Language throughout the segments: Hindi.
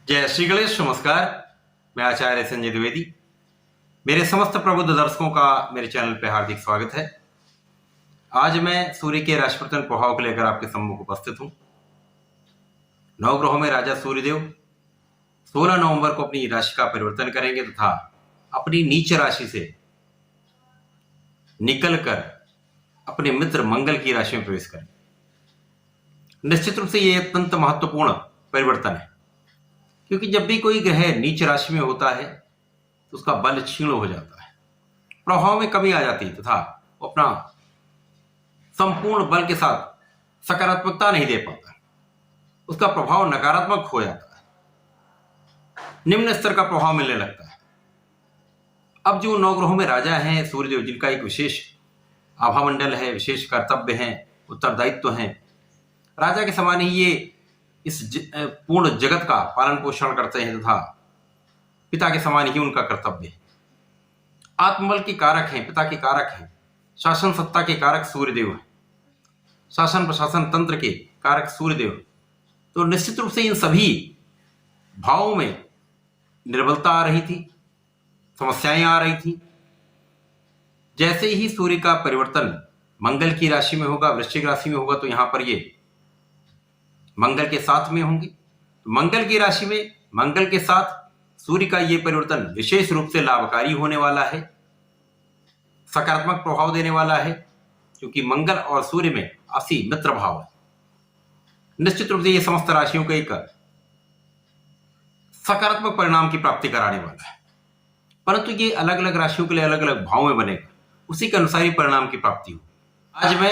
जय श्री गणेश। नमस्कार, मैं आचार्य संजय द्विवेदी। मेरे समस्त प्रबुद्ध दर्शकों का मेरे चैनल पे हार्दिक स्वागत है। आज मैं सूर्य के राशि परिवर्तन प्रभाव को लेकर आपके सम्मुख उपस्थित हूं। नवग्रहों में राजा सूर्यदेव 16 नवंबर को अपनी राशि का परिवर्तन करेंगे तथा अपनी नीच राशि से निकलकर अपने मित्र मंगल की राशि में प्रवेश करेंगे। निश्चित रूप से यह अत्यंत महत्वपूर्ण परिवर्तन है, क्योंकि जब भी कोई ग्रह नीच राशि में होता है तो उसका बल क्षीण हो जाता है, प्रभाव में कमी आ जाती है तथा वो अपना संपूर्ण बल के साथ सकारात्मकता नहीं दे पाता, उसका प्रभाव नकारात्मक हो जाता है, निम्न स्तर का प्रभाव मिलने लगता है। अब जो नवग्रहों में राजा हैं सूर्यदेव, जिनका एक विशेष आभामंडल है, विशेष कर्तव्य हैं, उत्तरदायित्व हैं, राजा के समान ही ये इस पूर्ण जगत का पालन पोषण करते हैं तथा पिता के समान ही उनका कर्तव्य है। आत्मबल के कारक हैं, पिता के कारक हैं, शासन सत्ता के कारक सूर्यदेव हैं, शासन प्रशासन तंत्र के कारक सूर्यदेव। तो निश्चित रूप से इन सभी भावों में निर्बलता आ रही थी, समस्याएं आ रही थी। जैसे ही सूर्य का परिवर्तन मंगल की राशि में होगा, वृश्चिक राशि में होगा, तो यहां पर ये मंगल के साथ में होंगे। तो मंगल की राशि में मंगल के साथ सूर्य का यह परिवर्तन विशेष रूप से लाभकारी होने वाला है, सकारात्मक प्रभाव देने वाला है, क्योंकि मंगल और सूर्य में असी मित्र भाव है। निश्चित रूप से यह समस्त राशियों को एक सकारात्मक परिणाम की प्राप्ति कराने वाला है, परंतु ये अलग अलग राशियों के लिए अलग अलग भाव में बनेगा, उसी के अनुसार ही परिणाम की प्राप्ति हो। आज मैं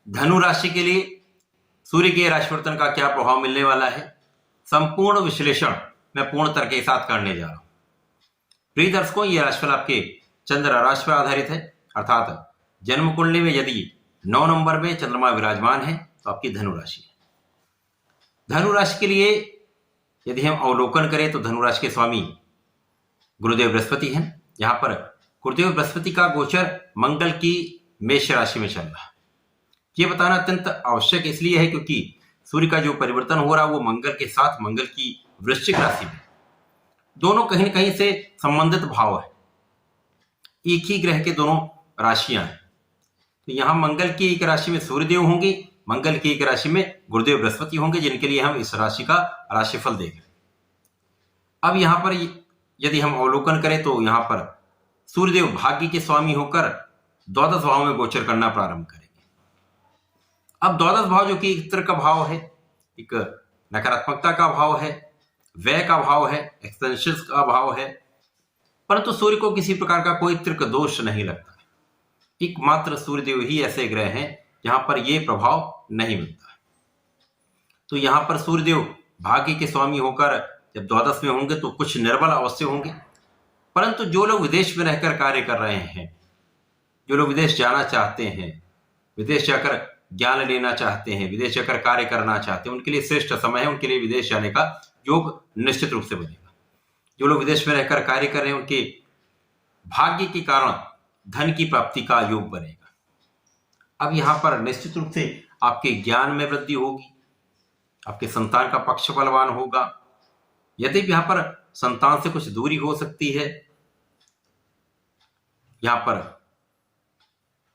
धनु राशि के लिए सूर्य के राशि परिवर्तन का क्या प्रभाव मिलने वाला है, संपूर्ण विश्लेषण मैं पूर्ण तर्क के साथ करने जा रहा हूं। प्रिय दर्शकों, यह राशिफल आपके चंद्र राशि पर आधारित है, अर्थात जन्म कुंडली में यदि 9 नंबर में चंद्रमा विराजमान है तो आपकी धनु राशि है। धनु राशि के लिए यदि हम अवलोकन करें तो धनु राशि के स्वामी गुरुदेव बृहस्पति हैं। यहां पर गुरुदेव बृहस्पति का गोचर मंगल की मेष राशि में चल रहा है। यह बताना अत्यंत आवश्यक इसलिए है क्योंकि सूर्य का जो परिवर्तन हो रहा है वो मंगल के साथ मंगल की वृश्चिक राशि में, दोनों कहीं न कहीं से संबंधित भाव है, एक ही ग्रह के दोनों राशियां हैं। तो यहां मंगल की एक राशि में सूर्यदेव होंगे, मंगल की एक राशि में गुरुदेव बृहस्पति होंगे, जिनके लिए हम इस राशि का राशिफल देखें। अब यहां पर यदि हम अवलोकन करें तो यहां पर सूर्यदेव भाग्य के स्वामी होकर द्वादश भाव में गोचर करना प्रारंभ करेंगे। अब द्वादश भाव जो कि एक तरह का भाव है, एक नकारात्मकता का भाव है, व्यय का भाव है, एक्सपेंसेस का भाव है, परंतु सूर्य को किसी प्रकार का कोई तर्क दोष नहीं लगता है। एकमात्र सूर्यदेव ही ऐसे ग्रह हैं जहां पर यह प्रभाव नहीं मिलता है। तो यहां पर सूर्यदेव भाग्य के स्वामी होकर जब द्वादश में होंगे तो कुछ निर्बल अवश्य होंगे, परंतु जो लोग विदेश में रहकर कार्य कर रहे हैं, जो लोग विदेश जाना चाहते हैं, विदेश जाकर ज्ञान लेना चाहते हैं, विदेश जाकर कार्य करना चाहते हैं, उनके लिए श्रेष्ठ समय है, उनके लिए विदेश जाने का योग निश्चित रूप से बनेगा। जो लोग विदेश में रहकर कार्य कर रहे हैं उनके भाग्य के कारण धन की प्राप्ति का योग बनेगा। अब यहां पर निश्चित रूप से आपके ज्ञान में वृद्धि होगी, आपके संतान का पक्ष बलवान होगा। यदि यहां पर संतान से कुछ दूरी हो सकती है, यहां पर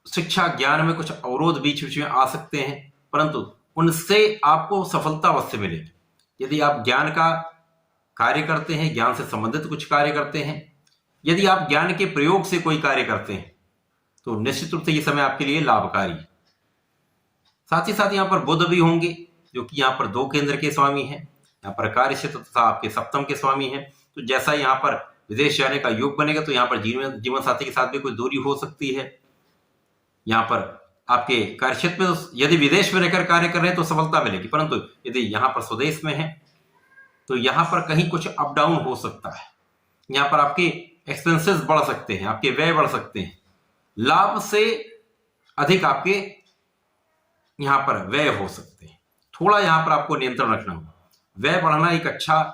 शिक्षा ज्ञान में कुछ अवरोध बीच बीच में आ सकते हैं, परंतु उनसे आपको सफलता अवश्य मिलेगी। यदि आप ज्ञान का कार्य करते हैं, ज्ञान से संबंधित कुछ कार्य करते हैं, यदि आप ज्ञान के प्रयोग से कोई कार्य करते हैं, तो निश्चित रूप से यह समय आपके लिए लाभकारी है। साथ ही साथ यहाँ पर बुध भी होंगे, जो कि यहाँ पर 2 केंद्र के स्वामी हैं, यहाँ पर कार्य क्षेत्र तथा आपके सप्तम के स्वामी हैं। तो जैसा यहाँ पर विदेश जाने का योग बनेगा तो यहाँ पर जीवन साथी के साथ भी कोई दूरी हो सकती है। यहाँ पर आपके कार्यक्षेत्र में यदि विदेश में रहकर कार्य कर रहे हैं तो सफलता मिलेगी, परंतु यदि यहाँ पर स्वदेश में है तो यहाँ पर कहीं कुछ अप डाउन हो सकता है। यहाँ पर आपके एक्सपेंसेस बढ़ सकते हैं, आपके व्यय बढ़ सकते हैं, लाभ से अधिक आपके यहाँ पर व्यय हो सकते हैं। थोड़ा यहाँ पर आपको नियंत्रण रखना होगा। व्यय बढ़ना एक अच्छा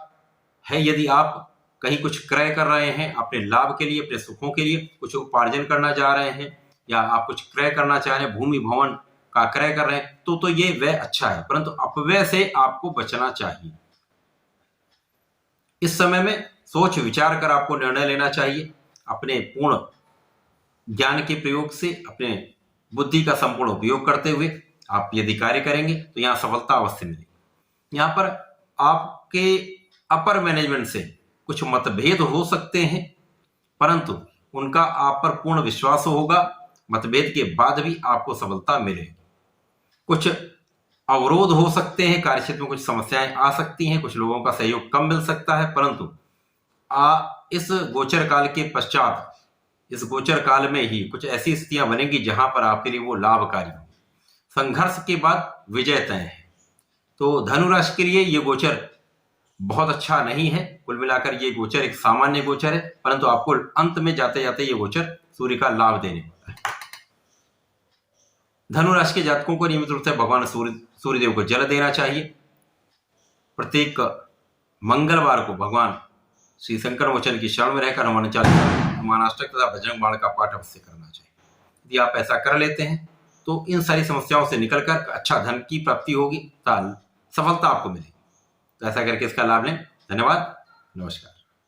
है यदि आप कहीं कुछ क्रय कर रहे हैं, अपने लाभ के लिए, अपने सुखों के लिए कुछ उपार्जन करना जा रहे हैं, या आप कुछ क्रय करना चाह रहे हैं, भूमि भवन का क्रय कर रहे हैं, तो ये व्यय अच्छा है, परंतु अपव्यय से आपको बचना चाहिए। इस समय में सोच विचार कर आपको निर्णय लेना चाहिए। अपने पूर्ण ज्ञान के प्रयोग से, अपने बुद्धि का संपूर्ण उपयोग करते हुए आप यदि कार्य करेंगे तो यहाँ सफलता अवश्य मिलेगी। यहाँ पर आपके अपर मैनेजमेंट से कुछ मतभेद हो सकते हैं, परंतु उनका आप पर पूर्ण विश्वास होगा। मतभेद के बाद भी आपको सफलता मिलेगी। कुछ अवरोध हो सकते हैं, कार्यक्षेत्र में कुछ समस्याएं आ सकती हैं, कुछ लोगों का सहयोग कम मिल सकता है, परंतु इस गोचर काल के पश्चात, इस गोचर काल में ही कुछ ऐसी स्थितियां बनेंगी जहां पर आपके लिए वो लाभकारी हो। संघर्ष के बाद विजय तय है। तो धनु राशि के लिए ये गोचर बहुत अच्छा नहीं है। कुल मिलाकर ये गोचर एक सामान्य गोचर है, परंतु आपको अंत में जाते जाते ये गोचर सूर्य का लाभ देने वाला है। धनु राशि के जातकों को नियमित रूप से भगवान सूर्यदेव को जल देना चाहिए। प्रत्येक मंगलवार को भगवान श्री शंकर मोचन की शरण में रहकर हनुमान चालीसा, हनुमानाष्टक तथा बजरंग बाण का पाठ अवश्य करना चाहिए। यदि आप ऐसा कर लेते हैं तो इन सारी समस्याओं से निकलकर अच्छा धन की प्राप्ति होगी, सफलता आपको मिलेगी। तो ऐसा करके इसका लाभ लें। धन्यवाद, नमस्कार।